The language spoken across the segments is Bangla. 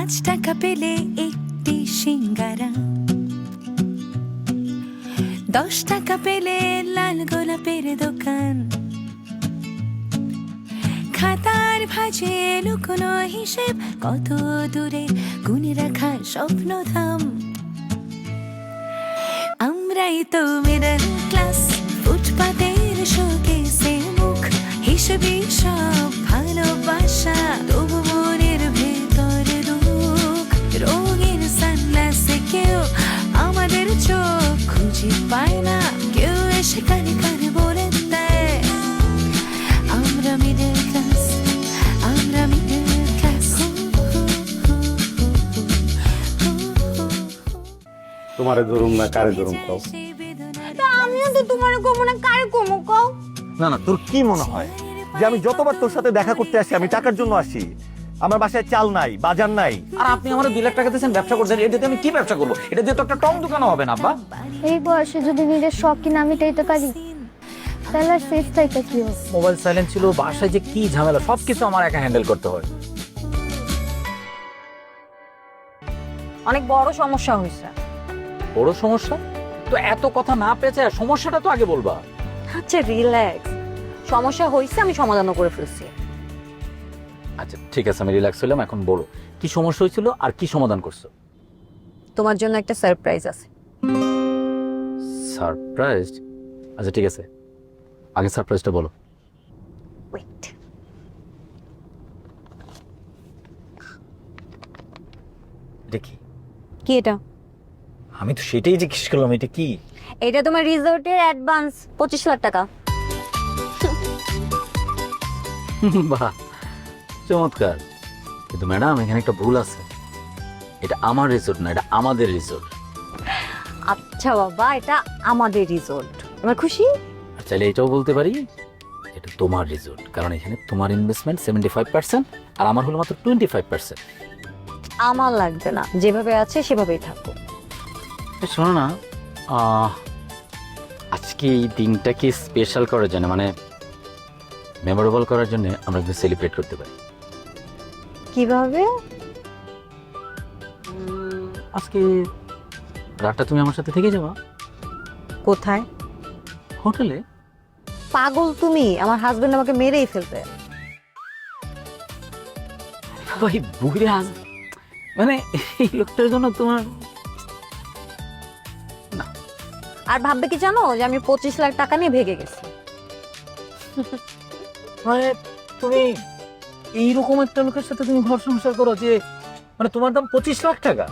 5 টাকা পেলে একটি সিঙ্গারা, 10 টাকা পেলে লাল গোলাপের দোকান, খাতার ভাঁজে লুকোনো হিসেব, কত দূরে গুনে রাখা স্বপ্নধাম। আমরাই তো মিডল ক্লাস, ফুটপাতের শোকেসে মুখ, হিসেবে সব ভালোবাসা, তবু মনের ভেতর দুঃখ। রঙের সানগ্লাসে কেউ আমাদের চোখ খুঁজে পায় না, কেউ এসে কানে কানে বলে দেয় আমরা মিডল ক্লাস, আমরা মিডল ক্লাস। তোমারে ধরুম না কারে ধরুম কও? আমিও তো তোমার কমো না, কারে কমো কও? না না, তোর কি মনে হয় যে আমি যতবার তোর সাথে দেখা করতে আসি আমি টাকার জন্য আসি? আমার বাসায় চাল নাই, বাজার নাই। আর আপনি আমার 2 লাখ টাকা দিয়েছেন ব্যবসা করছেন, এটা দিয়ে আমি কি ব্যবসা করবো? এটা দিয়ে তো একটা টং দোকানও হবে না আব্বা। এই বয়সে যদি নিজের শখ কিনা মিটাইতে পারি তাহলে আর শেষটাইটা কি হবে? মোবাইল সাইলেন্ট ছিল, বাসায় যে কি ঝামেলা, সবকিছু আমার একা হ্যান্ডেল করতে হয়। অনেক বড় সমস্যা হয়েছে। বড় সমস্যা? তো এত কথা না পেঁচে সমস্যাটা তো আগে বলবা। আচ্ছা রিল্যাক্স, সমস্যা হয়েছে আমি সমাধানও করে ফেলছি। আচ্ছা ঠিক আছে, আমি রিল্যাক্স হলাম। এখন বলো কি সমস্যা হয়েছিল আর কি সমাধান করছো? তোমার জন্য একটা সারপ্রাইজ আছে। সারপ্রাইজ? আচ্ছা ঠিক আছে, আগে সারপ্রাইজটা বলো। ওয়েট, দেখি। কি এটা? আমি তো সেটাই জিজ্ঞেস করলাম, এটা কি? এটা তোমার রিসোর্টের অ্যাডভান্স 25 লাখ টাকা। বাহ, চমৎকার। কিন্তু ম্যাডাম এখানে একটা ভুল আছে, এটা আমার রিসোর্ট না, এটা আমাদের রিসোর্ট। আচ্ছা বাবা, এটা আমাদের রিসোর্ট। আমার খুশি? আর চাইলে এটাও বলতে পারি এটা তোমার রিসোর্ট, কারণ এখানে তোমার ইনভেস্টমেন্ট 75% আর আমার হলো মাত্র 25%। আমার লাগবে না, যেভাবে আছে সেভাবেই থাকো। শোনো না, আজকে এই দিনটাকে স্পেশাল করার জন্য, মানে মেমোরেবল করার জন্য আমরা একটু সেলিব্রেট করতে পারি। কিভাবে? আজকে রাতটা তুমি আমার সাথে থেকে যাবা। কোথায়? হোটেলে। পাগল তুমি, আমার হাজবেন্ড আমাকে মেরেই ফেলবে। ভাই বুড়ে আজ, মানে এই লোকটার জন্য তোমার না। আর ভাববে কি জানো, যে আমি 25 লাখ টাকা নিয়ে ভেগে গেছি। মানে তুমি এইরকম একটা লোকের সাথে তুমি ঘর সংসার করো যে মানে তোমার দাম 25 লাখ টাকা?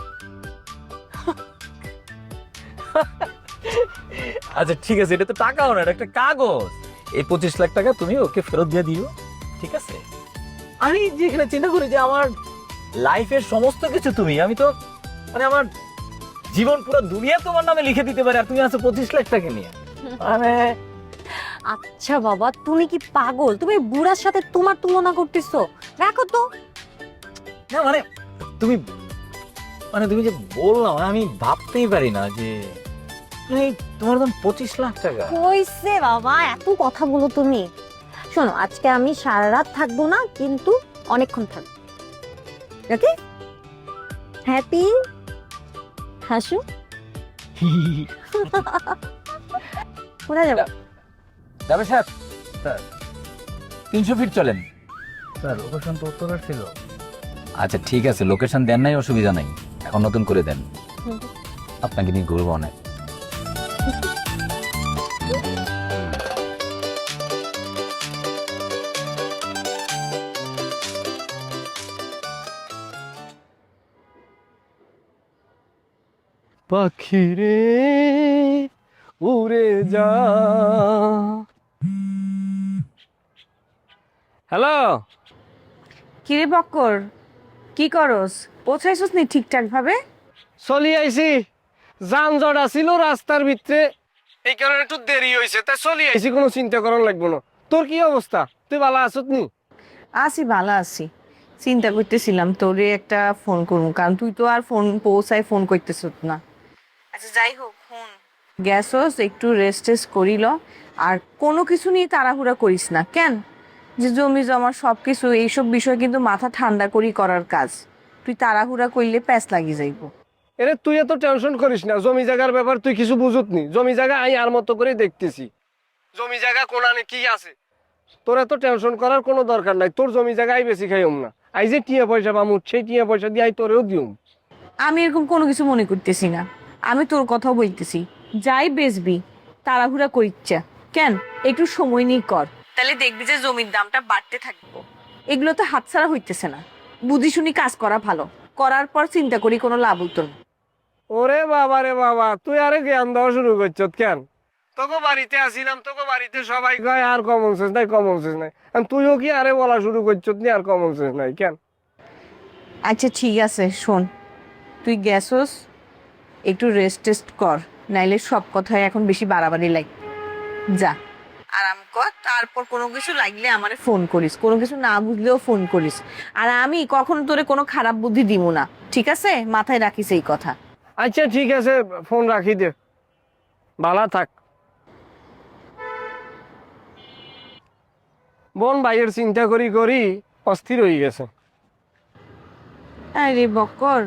আচ্ছা ঠিক আছে, এটা তো টাকাও না, এটা একটা কাগজ। এই 25 লাখ টাকা তুমি ওকে ফেরত দিয়ে দিও, ঠিক আছে? আমি যেখানে চিন্তা করি যে আমার লাইফের সমস্ত কিছু তুমি, আমি তো মানে আমার জীবন পুরো দুনিয়া তোমার নামে লিখে দিতে পারি, আর তুমি আছো 25 লাখ টাকা নিয়ে। মানে আচ্ছা বাবা, তুমি কি পাগল? তুমি বুড়ার সাথে তোমার তুলনা করতেছো? রাখো তো। না মানে তুমি, মানে তুমি যে বললাম, আমি ভাবতেই পারি না যে মানে তোমার দাম 25 লাখ টাকা। হইছে বাবা, এত কথা বলো তুমি। শোনো, আজকে আমি সারা রাত থাকবো না, কিন্তু অনেকক্ষণ থাকবো। ওকে, হ্যাপি? হাসু। কোথায় যাবো? যাবে স্যার? স্যার 300 ফিট চলেন স্যার, লোকেশন তো উত্তরের ছিল। আচ্ছা ঠিক আছে, লোকেশন দেন নাই, অসুবিধা নাই, এখন নতুন করে দেন। আপনাকে নিয়ে ঘুরবো অনেক। পাখিরে উড়ে যা। হ্যালো, কিরে বক্কর, কি করস? পৌঁছাইছস নি ঠিকঠাক ভাবে? চলি আইছি, যানজট আছিল রাস্তার ভিতরে, এই কারণে একটু দেরি হয়েছে, তাই চলি আইছি, কোনো চিন্তা করার লাগবো না। তোর কি অবস্থা? তুই ভালো আছত নি? আছি, ভালো আছি। চিন্তা করতেছিলাম তোরে একটা ফোন করুম, কারণ তুই তো আর ফোন পৌঁছায় ফোন করতেছ না। আচ্ছা যাই হোক, ফোন গ্যাসস একটু রেস্ট করিল, আর কোনো কিছু নিয়ে তাড়াহুড়া করিস না। কেন? যে জমি জমা সব কিছু এইসব বিষয় কিন্তু মাথা ঠান্ডা করি করার কাজ। তুই তাড়াহুড়া করলে প্যাঁচ লাগি যাইব। এরে তুই এত টেনশন করিস না, জমি জায়গার ব্যাপার তুই কিছু বুঝুত নি। জমি জায়গা আমি আর মতো করে দেখতেছি, জমি জায়গা কোনানে কি আছে, তোর এত টেনশন করার কোনো দরকার নাই। তোর জমি জায়গায় বেশি খাইম না, আই যে টিয়া পয়সা পামু সেই টিয়া পয়সা দিয়ে আই তোরেও দিউম। আমি এরকম কোনো কিছু মনে করতেছি না, আমি তোর কথাও বলতেছি। যাই বেচবি তাড়াহুড়া করিচ্ছা কেন, একটু সময় নিয়ে কর, তাহলে দেখবি যে জমির দামটা বাড়তে থাকবো। এগুলো তো হাতছাড়া হইতেছে না, বুঝি শুনি কাজ করা ভালো, করার পর চিন্তা করি কোনো লাভ হইতো না। ওরে বাবা রে বাবা, তুই আরে জ্ঞান দেওয়া শুরু করছ কেন? তোকে বাড়িতে আসিলাম, তোকে বাড়িতে সবাই কয় আর কমন সেন্স নাই, কমন সেন্স নাই, আর তুইও কি আরে বলা শুরু করছ নি আর কমন সেন্স নাই কেন? আচ্ছা ঠিক আছে, শোন, তুই গ্যাসোস, একটু রেস্ট টেস্ট কর, নাইলে সব কথাই এখন বেশি বাড়াবাড়ি লাগ। যা আরাম কর, তারপর কোনো কিছু লাগলে আমারে ফোন করিস, কোনো কিছু না বুঝলেও ফোন করিস। আর আমি কখনো তোরে কোনো খারাপ বুদ্ধি দিব না, ঠিক আছে? মাথায় রাখিস এই কথা। আচ্ছা ঠিক আছে, ফোন রাখি দে, ভালো থাক। বোন ভাইয়ের চিন্তা করি করি অস্থির হয়ে গেছে। আরে বক্কর,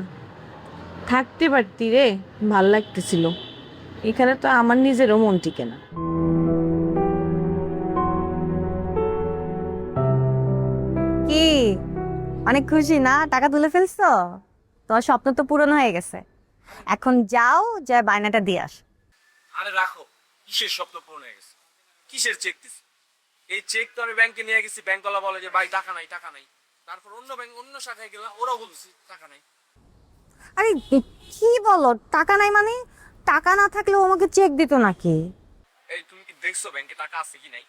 থাকতে পারতি রে, ভাল লাগতেছিল। এখানে তো আমার নিজেরও মন টিকে না। কি অনেক খুশি না? টাকা তুলে ফেলছো? তোমার স্বপ্ন তো পূরণ হয়ে গেছে। এখন যাও, যা বায়নাটা দিয়ে আস। আরে রাখো, কিসের স্বপ্ন পূরণ হয়ে গেছে? কিসের চেক দিছি? এই চেক তো আমি ব্যাংকে নিয়ে গেছি, ব্যাংকওয়ালা বলে যে ভাই টাকা নাই, টাকা নাই। তারপর অন্য ব্যাংক, অন্য শাখায় গেলাম, ওরাও বলছি টাকা নাই। আরে কি বলো, টাকা নাই মানে? টাকা না থাকলেও আমাকে চেক দিত নাকি? এই তুমি কি দেখছো ব্যাংকে টাকা আছে কি নাই?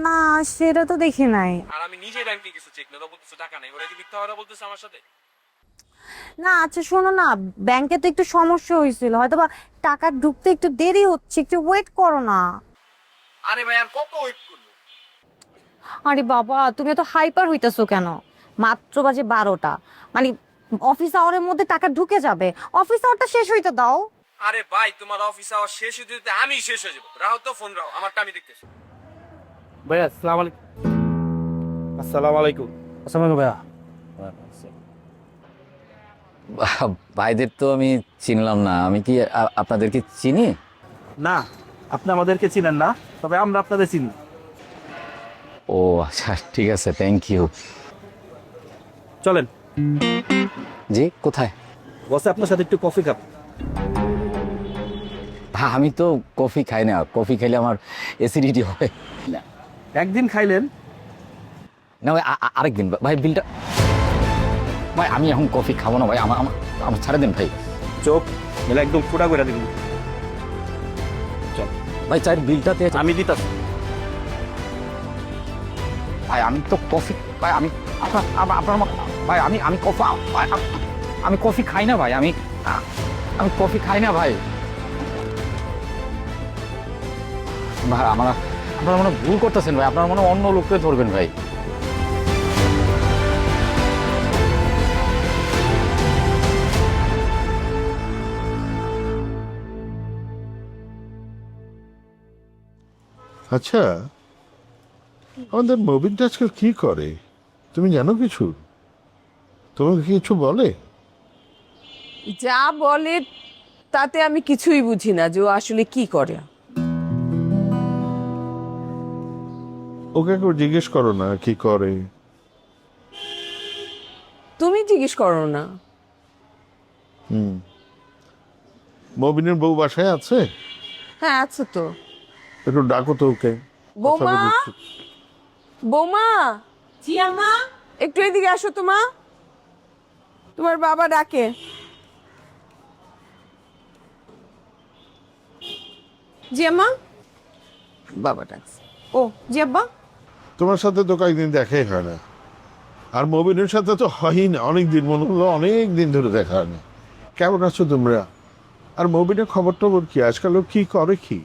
না, সেটা তো দেখি নাই। আর আমি নিজে ব্যাংকে কিছু চেক নেই, বলতেছো টাকা নাই। ওরা কি মিথ্যা কথা বলতেছে আমার সাথে? না আচ্ছা শোনো না, ব্যাংকে তো একটু সমস্যা হয়েছিল, হয়তো বা টাকা ঢুকতে একটু দেরি হচ্ছে, একটু ওয়েট করো না। আরে ভাই আর কত ওয়েট করবো? আরে বাবা, তুমি তো হাইপার হইতেছো কেন? মাত্র বাজে 12টা, মানে অফিস আওয়ারের মধ্যে টাকা ঢুকে যাবে, অফিস আওয়ারটা শেষ হইতে দাও। আরে ভাই তোমার অফিস আওয়ার শেষ হতে দিতে আমি শেষ হয়ে যাবো। রাহো তো ফোন, রাহো, আমারটা আমি দেখতেছি। ভাইয়া আসসালামু আলাইকুম। আসসালামু আলাইকুম। আসসালামু ভাইয়া। ভাইদের তো আমি চিনলাম না, আমি কি আপনাদেরকে চিনি? না, আপনি আমাদেরকে চিনেন না, তবে আমরা আপনাদের চিনি। ও আচ্ছা, ঠিক আছে, থ্যাংক ইউ। চলেন, জি, কোথায়? বসে আপনার সাথে একটু কফি খাব। আমি তো কফি খাই না, কফি খাইলে আমার অ্যাসিডিটি হয় না। একদিন খাইলেন, না ভাই, আরেকদিন। ভাই বিলটা, ভাই আমি এখন কফি খাবো না ভাই, আমার আমার ছাড়ে দেন ভাই। চোখ মেলা একদম ফোটা করে দিন। ভাই চায়ের বিলটাতে আমি দিতাম। ভাই আমি তো কফি, ভাই আমি আপনার ভাই আমি কফি, আমি কফি খাই না ভাই, আমি কফি খাই না ভাই। ভাই আপনারা মনে ভুল করতেছেন ভাই, আপনারা মনে অন্য লোককে ধরবেন ভাই। আচ্ছা, আমাদের মবিনটা আজকাল কি করে তুমি জানো কিছু? তোমাকে কিছু বলে? যা বলে তাতে আমি কিছুই বুঝি না যে ও আসলে কি করে। ওকে কেউ জিজ্ঞেস করো না কি করে? তুমি জিজ্ঞেস করো না। মবিনের বউ বাসায় আছে? হ্যাঁ আছে তো। একটু ডাকো তো ওকে। বৌমা, বৌমা, জি আম্মা, একটু এদিকে আসো তো মা, তোমার বাবা ডাকে। জি আম্মা, বাবা ডাকছে। ও জি আব্বা। তোমার সাথে তো কয়েকদিন দেখাই হয় না, আর মবিনের সাথে তো হয়ই না অনেকদিন, মনে হলো অনেক দিন ধরে দেখা হয় না। কেমন আছো তোমরা? আর মবিনের খবর টবর কি, আজকাল ও কি করে কি?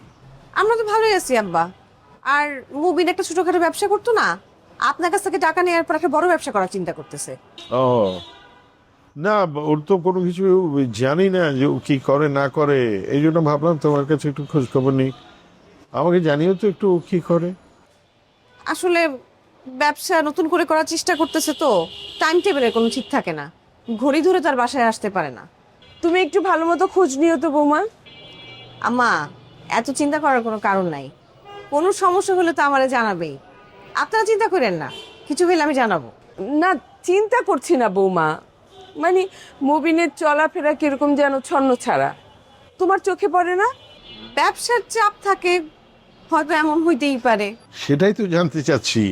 আমরা তো ভালোই আছি আব্বা। আর মুবিন একটা ছোটখাটো ব্যবসা করতো না, আপনার কাছ থেকে টাকা নেওয়ার পর একটা বড় ব্যবসা করার চিন্তা করতেছে। ও না, ওর তো কোনো কিছু জানি না যে ও কি করে না করে, এই জন্য ভাবলাম তোমার কাছে একটু খোঁজ খবর নিই। আমাকে জানিও তো একটু ও কি করে। আসলে ব্যবসা নতুন করে করার চেষ্টা করতেছে তো টাইম টেবিলের কোনো ঠিক থাকে না, ঘড়ি ধরে তার বাসায় আসতে পারে না। তুমি একটু ভালো মতো খোঁজ নিও তো বৌমা। আম্মা, এত চিন্তা করার কোনো কারণ নাই। কোনো সমস্যা হলে তো আমারে জানাবেই। আপনারা চিন্তা করেন না, কিছু হলে আমি জানাবো। না, চিন্তা করছি না বৌমা, মানে মুবিনের চলাফেরা কিরকম যেন ছন্ন ছাড়া, তোমার চোখে পড়ে না? ব্যবসার চাপ থাকে, হয়তো এমন হইতেই পারে। সেটাই তো জানতে চাচ্ছি,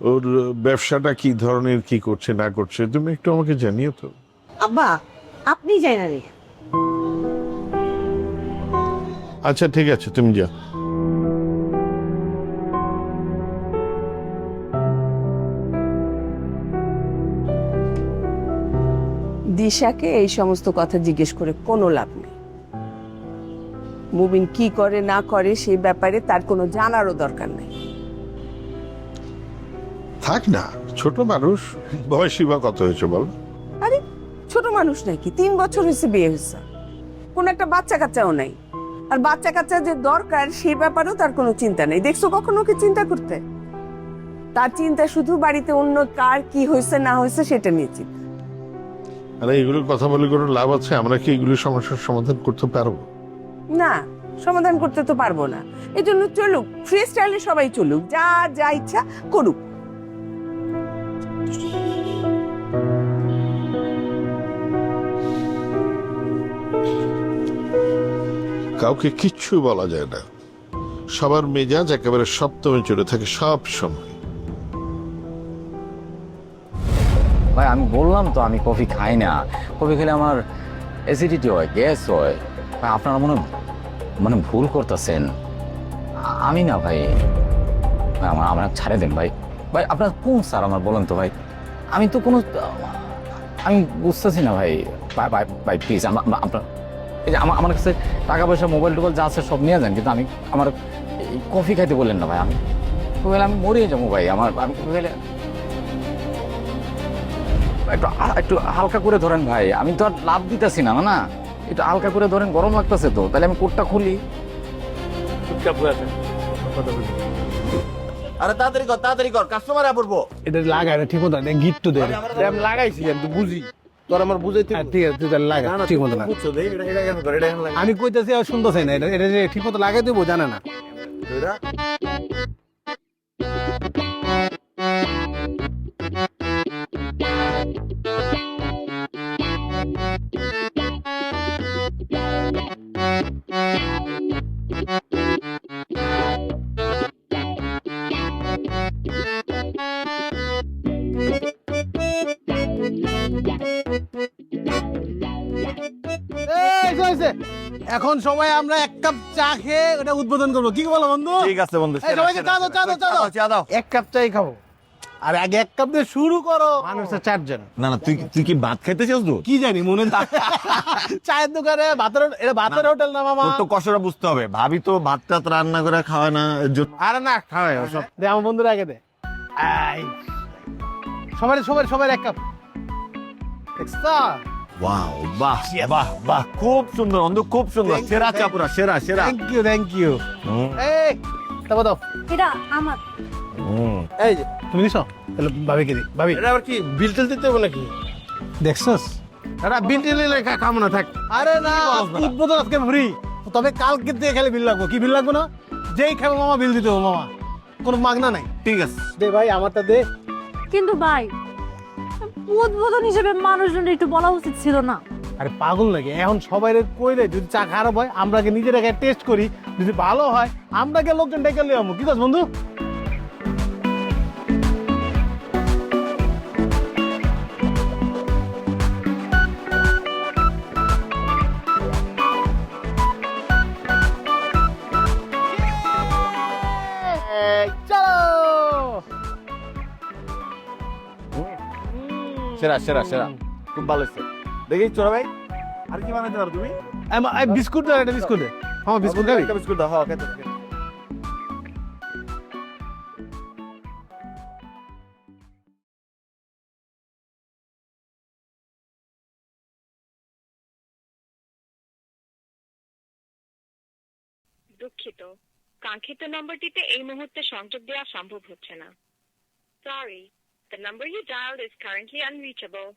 ওর ব্যবসাটা কি ধরনের, কি করছে না করছে, তুমি একটু আমাকে জানিও তো। আব্বা, আপনি যাই না রে। আচ্ছা ঠিক আছে, তুমি যাও। দিশাকে এই সমস্ত কথা জিজ্ঞেস করে কোনো লাভ নেই। মুবিন কি করে না করে সেই ব্যাপারে তার কোনো জানারও দরকার নেই। থাক না, ছোট মানুষ, বয়সী বা কত হয়েছে বল? আরে ছোট মানুষ নাকি, 3 বছর হয়েছে বিয়ে হয়েছে, কোন একটা বাচ্চা কাচ্চাও নাই। আর বাচ্চা কাচ্চা যে দরকার সেই ব্যাপারেও তার কোনো চিন্তা নেই। দেখছো কখনো কি চিন্তা করতে? তার চিন্তা শুধু বাড়িতে অন্য কার কি হয়েছে না হয়েছে সেটা নিয়ে চিন্তা। আরে এগুলোর কথা বলে কোনো লাভ আছে? আমরা কি এগুলো সমস্যার সমাধান করতে পারবো? না, সমাধান করতে তো পারবো না। এই জন্য চলুক, ফ্রি স্টাইলে সবাই চলুক, যা যা ইচ্ছা করুক। কাউকে কিচ্ছু বলা যায় না, সবার মেজাজ একেবারে সপ্তমে চলে থাকে সব সময়। ভাই আমি বললাম তো আমি কফি খাই না, কফি খেলে আমার অ্যাসিডিটি হয়, গ্যাস হয়। ভাই আপনারা মানে ভুল করতেছেন। আমি না ভাই, আমার ছাড়ে দেন ভাই। ভাই আপনার কোন স্যার আমার বলেন তো ভাই, আমি তো কোনো, আমি বুঝতেছি না ভাই। ভাই ভাই ভাই প্লিজ আপনার এই যে আমার কাছে টাকা পয়সা মোবাইল টোবাইল যা আছে সব নিয়ে যান, কিন্তু আমি আমার এই কফি খাইতে বললেন না ভাই। আমি আমি মরিয়ে যাবো ভাই। আমি কফি খাইলে একটু হালকা করে ধরেন ভাই, আমি তো আর লাভ দিতেছি না। না একটু হালকা করে ধরেন, গরম লাগতেছে তো, তাহলে আমি কোটটা খুলি। আরে তাড়াতাড়ি কর, কাস্টমার পড়বো। এটা লাগায় না ঠিক মতো, গিট তো দে। আমি লাগাইছি, আমি তো বুঝি, তোর আমার বুঝাইতে। ঠিক আছে, তুই তাহলে লাগা ঠিক মতো লাগা। আমি কইতাছি আর শুনতেছি না, এটা এটা ঠিক মতো লাগাই দেবো, জানে না। এখন সবাই আমরা এক কাপ চা খেয়ে ওটা উদ্বোধন করবো, কি বলো বন্ধু? ঠিক আছে বন্ধু, সবাইকে চা দাও, চা দাও। এক কাপ চাই খাবো, আর আগে এক কাপ দিয়ে শুরু করো। মানুষের 4 জন। না না, তুই কি ভাত খাইতে চাস? কি জানি মনে চায়ের দোকানে ভাতের হোটেল না মামা। তোর তো কষ্টটা বুঝতে হবে, ভাবি তো ভাত টাত রান্না করে খাওয়ায় না, এর জন্য। আরে না, খাওয়াই সব দে, আমার বন্ধুরা আগে দে। সবাই এক কাপ। ওয়াও, বাহ বাহ বাহ, খুব সুন্দর বন্ধু, খুব সুন্দর। সেরা চা, পুরা সেরা। Thank you. এই তারপর দাও। এটা আমার। এই যে তুমি দিছো, তাহলে ভাবিকে দি। ভাবি এটা আবার কি বিল টিল দিতে হবে নাকি? দেখছস, এটা বিল টিলে কাম না থাক। আরে না, উদ্বোধন আজকে ফ্রি, তবে কালকে দিয়ে খেলে বিল লাগবো। কি বিল লাগবো না? যেই খাবো মামা বিল দিতে হবে মামা, কোনো মাগনা নাই। ঠিক আছে, দে ভাই, আমারটা দে। কিন্তু ভাই, উদ্বোধন হিসেবে মানুষজন একটু বলা উচিত ছিল না? আরে পাগল নাকি, এখন সবাই কইলে যদি চা খারাপ হয় আমরা নিজেরাকে টেস্ট করি, যদি ভালো হয় আমরা লোকজন ডেকে লিয়ে আমু। কি কাজ বন্ধু? সেরা, খুব ভালো হয়েছে। দেখি চোরা ভাই, আর কি বানাইতে পারো তুমি? বিস্কুট দাও, একটা বিস্কুট দে। হ্যাঁ বিস্কুট খাবি? একটা বিস্কুট দাও। হ্যাঁ, খেতে। দুঃখিত, কাঙ্ক্ষিত নম্বরটিতে এই মুহূর্তে সংযোগ দেওয়া সম্ভব হচ্ছে না। Sorry, the number you dialed is currently unreachable.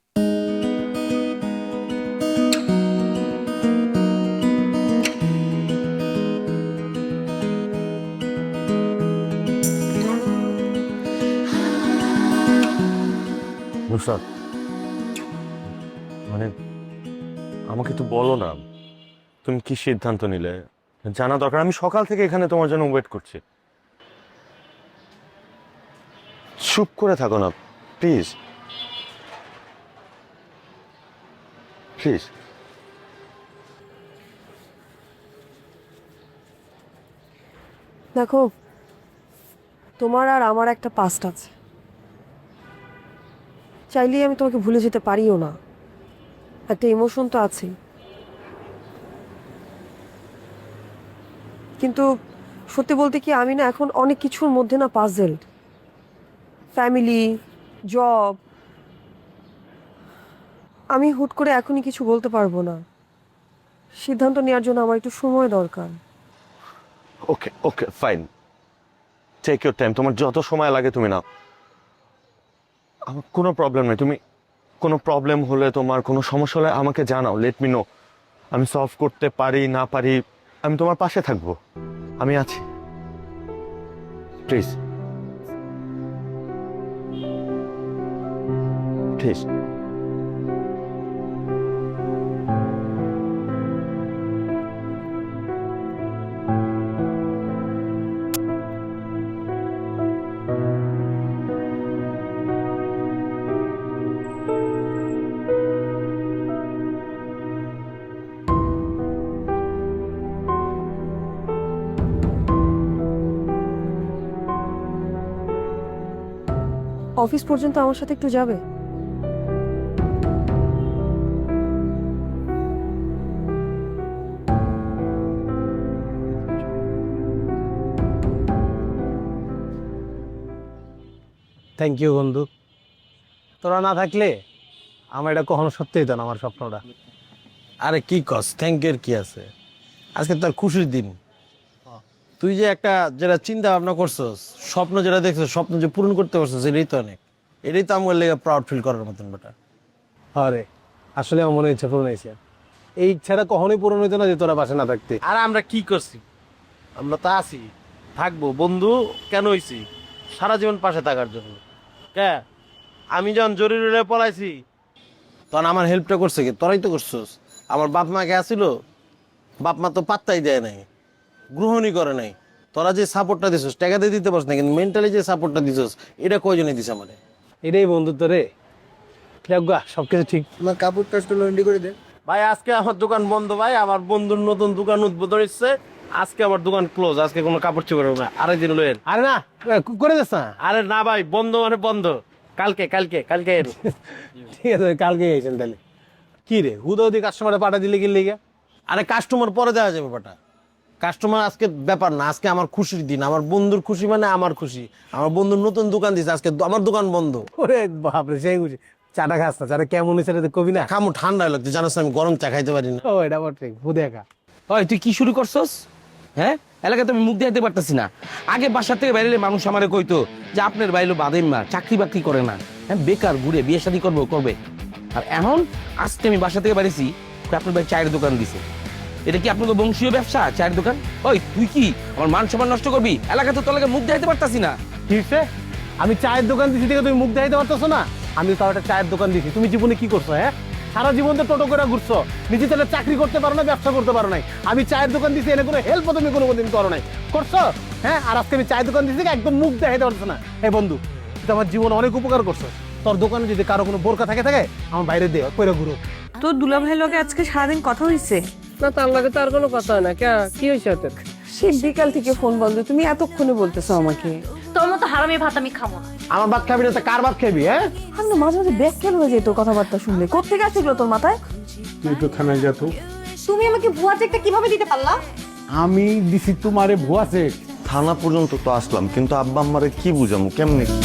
Nusrat, মানে আমাকে একটু বলো না, তুমি কি সিদ্ধান্ত নিলে? জানা দরকার। আমি সকাল থেকে এখানে তোমার জন্য ওয়েট করছি। চুপ করে থাকো না প্লিজ, প্লিজ। দেখো, তোমার আর আমার একটা পাস্ট আছে, চাইলেই আমি তোমাকে ভুলে যেতে পারিও না। একটা ইমোশন তো আছেই, কিন্তু সত্যি বলতে কি আমি না এখন অনেক কিছুর মধ্যে না পাজেলড। ফ্যামিলি, জব, আমি হুট করে এখনই কিছু বলতে পারবো না। সিদ্ধান্ত নেওয়ার জন্য আমার একটু সময় দরকার। Okay okay fine, take your time, তোমার যত সময় লাগে তুমি নাও। আমার কোনো প্রবলেম নেই, তুমি কোনো প্রবলেম হলে, তোমার কোনো সমস্যা হলে আমাকে জানাও, লেট মি নো। আমি সলভ করতে পারি না পারি, আমি তোমার পাশে থাকবো, আমি আছি। Please please. অফিস পর্যন্ত আমার সাথে একটু যাবে? থ্যাংক ইউ বন্ধু, তোরা না থাকলে আমার এটা কখনো সত্যি হতো না, আমার স্বপ্নটা। আরে কি কস, থ্যাংক ইউর কি আছে? আজকে তোর খুশির দিন। তুই যে একটা যেটা চিন্তা ভাবনা করছস, স্বপ্ন যেটা দেখছস, স্বপ্ন যে পূরণ করতে পারছস, এটাই তো অনেক। এটাই তো আমার লেগে প্রাউড ফিল করার মতন বেটা। আরে আসলে আমার মনে ইচ্ছা পূরণ হয়েছে, এই ইচ্ছাটা কখনোই পূরণ হইতো না যে তোরা পাশে না থাকতে। আর আমরা কি করছি? আমরা তো আছি, থাকবো। বন্ধু কেন হইছি? সারা জীবন পাশে থাকার জন্য। কে আমি যখন জরুরি হলে পলাইছি তখন আমার হেল্পটা করছে কি? তোরাই তো করছস। আমার বাপ মা কে আসিল, বাপ মা তো পাত্তাই দেয় নাই, গ্রহণই করে নাই। তোরা যে সাপোর্টটা দিছস, টাকা দিয়ে দিতে পারছ না, কিন্তু মেন্টালি যে সাপোর্টটা দিছস, এটা কয়জনে দিছে আমারে? এটাই বন্ধুত্ব রে। সবকিছু ঠিক না, কাপড়টা একটু লন্ডি করে দে ভাই। আজকে আমার দোকান বন্ধ ভাই, আমার বন্ধুর নতুন দোকান উদ্বোধন হচ্ছে। আজকে আমার দোকান ক্লোজ, আজকে কোনো কাপড় চোপড় হবে না। আরেকদিন লয়েন। আরে না, করে যাস না। আরে না ভাই, বন্ধ মানে বন্ধ। কালকে কালকে কালকে ঠিক আছে, কালকে এসেছেন তাহলে। কি রে হুদি কাস্টমারে পাঠা দিলে কি লিগে? আরে কাস্টমার পরে দেওয়া যাবে পাটা, কাস্টমার আজকে ব্যাপার না। আজকে আমার খুশির দিন, আমার বন্ধুর খুশি মানে আমার খুশি। আমার বন্ধুর নতুন দোকান দিচ্ছে, আজকে আমার দোকান বন্ধ। ওরে বাপরে, সেই খুশি। চাটা খাস না? চাটা কেমন হয়েছে কবি না? খামু, ঠান্ডা লাগছে, জানোস আমি গরম চা খাইতে পারি না। ও এটা ঠিক, বুধে একা। ওই তুই কি শুরু করছস? হ্যাঁ, এলাকাতে আমি মুখ দেখাতে পারতাছি না। আগে বাসা থেকে বাইরে মানুষ আমারে কইতো যে আপনার বাইরে বাদেন মা, চাকরি বাকরি করে না, হ্যাঁ বেকার ঘুরে বিয়ে শাদী করবে। আর এখন আজকে আমি বাসা থেকে বাড়িছি, আপনার ভাই চায়ের দোকান দিছে। এটা কি আপনাদের বংশীয় ব্যবসা, চায়ের দোকান? ওই তুই কি আমার মান সম্মান নষ্ট করবি? এলাকাতে তোর লাগে মুখ দেখাতে পারতাছি না। কি হচ্ছে? আমি চায়ের দোকান দিছি থেকে তুমি মুখ দেখাতে পারতেছো না? আমি তাও একটা চায়ের দোকান দিছি। তুমি জীবনে কি করছো? হ্যাঁ, সারা জীবন তো টোটো করে ঘুরছো, নিজে তাহলে চাকরি করতে পারো না, ব্যবসা করতে পারো নাই। আমি চায়ের দোকান দিছি, এনে কোনো হেল্প তুমি কোনো দিন করো নাই, করছো? হ্যাঁ, আর আজকে আমি চায়ের দোকান দিছি একদম মুখ দেখাতে পারছো না। এই বন্ধু, তুই আমার জীবনে অনেক উপকার করছো। তোর দোকানে যদি কারো কোনো বোরকা থাকে আমার বাইরে দে, কইরা ঘুরো। তোর দুলা ভাইয়ের লগে আজকে সারাদিন কথা হইছে? না, তার লাগে তো আর কোনো কথা হয় না। কি হয়েছে? সে বিকাল থেকে ফোন বন্ধ, তুমি এতক্ষণে বলতেছো আমাকে? তোর মতো হারামি ভাত আমি খাবো না। আমার ভাত খাবি না তো কার ভাত খাবি? হ্যাঁ, আমি মাঝে মাঝে ব্যাককেল হয়ে যেত কথাবার্তা শুনলে। কোথেকে আসছিল তোর মাথায়? তুই তো থানায় যা তো। তুমি আমাকে ভুয়া চেকটা কিভাবে দিতে পারলা? আমি দিছি তোমারে ভুয়া চেক। থানা পর্যন্ত তো আসলাম, কিন্তু আব্বা আম্মারে কি বুঝামু, কেমনে কি?